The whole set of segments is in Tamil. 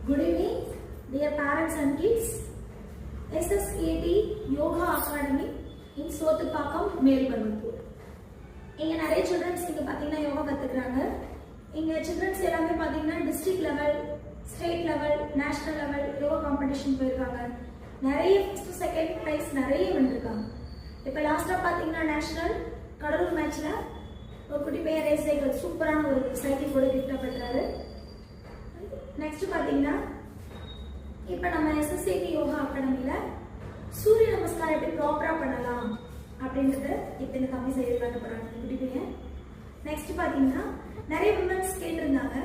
Good evening, dear parents and kids. SSAT Yoga Academy in Sothupakam, Melpurvattur. இங்க நிறைய childrens இங்க பாத்தீங்கன்னா யோகா கத்துக்கறாங்க. இங்க childrens எல்லாமே பாத்தீங்கன்னா district level, state level, national level yoga competition போயிருக்காங்க. நிறைய first second prize நிறைய வென்றிருக்காங்க. இப்ப லாஸ்டா பாத்தீங்கன்னா national கடலூர் மேட்ச்ல ஒரு குட்டி பையன் ரேஸ் சைக்கிள் சூப்பரான ஒரு சைக்கிள் கூட கிஃப்ட் பண்றாரு. நெக்ஸ்ட் பாத்தீங்கன்னா இப்ப நம்ம SSAT யோகா அகாடமில சூரிய நமஸ்காரம் எப்படி ப்ராப்பரா பண்ணலாம் அப்படின்றது இப்ப இந்த கம்மி செய்ய காட்ட போறாங்க குட்டி பையன். நெக்ஸ்ட் பாத்தீங்கன்னா நிறைய விமன்ஸ் கேட்டிருந்தாங்க,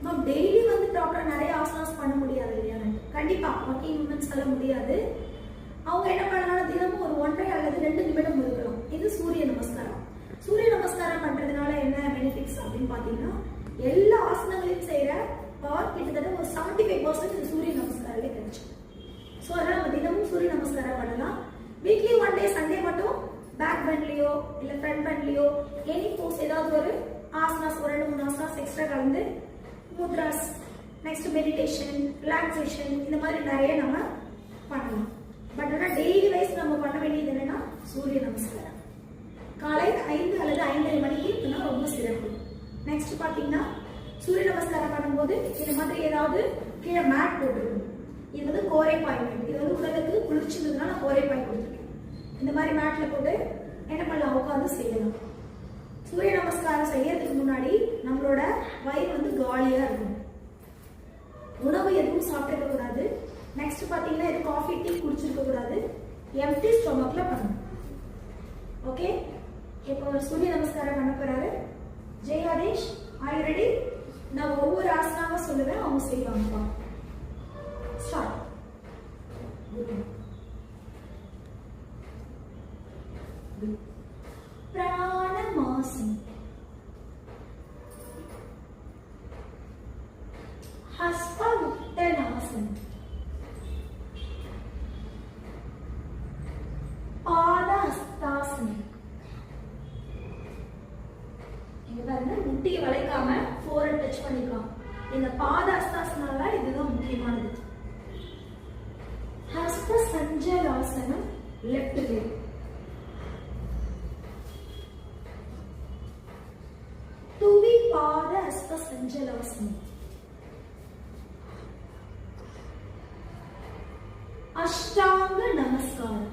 மேம் டெய்லி வந்து ப்ராப்பரா நிறைய ஆசனாஸ் பண்ண முடியாது இல்லையா? கண்டிப்பா ஒர்க்கிங் விமன்ஸ் எல்லாம் முடியாது. அவங்க என்ன பண்ணலாம், தினமும் ஒரு 1.5 அல்லது 2 நிமிடம் ஒதுக்கலாம். இது சூரிய நமஸ்காரம். சூரிய நமஸ்காரம் பண்றதுனால என்ன பெனிஃபிட்ஸ் அப்படின்னு பாத்தீங்கன்னா, எல்லா ஆசனங்களையும் செய்யற பவர் கிட்டத்தட்ட ஒரு 75% இந்த சூரிய நமஸ்காரத்திலே கிடைச்சு. ஸோ அதனால நம்ம தினமும் சூரிய நமஸ்காரம் பண்ணலாம். வீக்லி 1 டே சண்டே மட்டும் பேக் பெண்ட்லயோ இல்ல ஃப்ரண்ட் பெண்ட்லயோ எனி போஸ் ஏதாவது ஒரு ஆசனாஸ் ஒரு 2-3 ஆசனாஸ் எக்ஸ்ட்ரா கலந்து முத்ராஸ், நெக்ஸ்ட் மெடிடேஷன், ரிலாக்ஸேஷன் இந்த மாதிரி நிறைய நம்ம பண்ணலாம். பட் ஆனால் டெய்லி வைஸ் நம்ம பண்ண வேண்டியது என்னன்னா சூரிய நமஸ்காரம். காலை 5 அல்லது 5:30 மணிக்கு பண்ணா ரொம்ப சிறப்பு. நெக்ஸ்ட் பாத்தீங்கன்னா சூரிய நமஸ்காரம் பண்ணும்போது இந்த மாதிரி ஏதாவது கீழே மேட் போட்டுருக்கணும். இது வந்து கோரைப்பாய் மேட். இது வந்து உடலுக்கு குளிர்ச்சின்றதுனால நான் கோரைப்பாய் கொடுத்துருக்கேன். இந்த மாதிரி மேட்ல போட்டு என்ன பண்ணலாம், உட்காந்து செய்யலாம். சூரிய நமஸ்காரம் செய்யறதுக்கு முன்னாடி நம்மளோட வயிறு வந்து காலியா இருக்கும். உணவு எதுவும் சாப்பிட்டுக்க கூடாது. நெக்ஸ்ட் பாத்தீங்கன்னா எதுவும் காஃபி டீ குடிச்சிருக்க கூடாது. எம்டி ஸ்டொமக்ல பண்ணணும். ஓகே, இப்போ ஒரு சூரிய நமஸ்காரம் பண்ண போறாரு Jai Aadesh. Are you ready? நான் ஒவ்வொரு ஆசனாவா சொல்லுவேன், அவங்க செய்வாங்கப்பா. ஸ்டார்ட். பிராணமாசனம், ஹஸ்தமுக்தனாசனம், பாதஹஸ்தாசனம். இங்க பாருங்க, முட்டியை வளைக்காம ஃபோர்ஹெட் டச் பண்ணிக்கலாம். இந்த பாதஹஸ்தாசனால இதுதான் முக்கியமானது. ஹஸ்த சஞ்சலாசனம், லெஃப்ட் லெக். துவி பாத ஹஸ்த சஞ்சலாசனம். அஷ்டாங்க நமஸ்காரம்.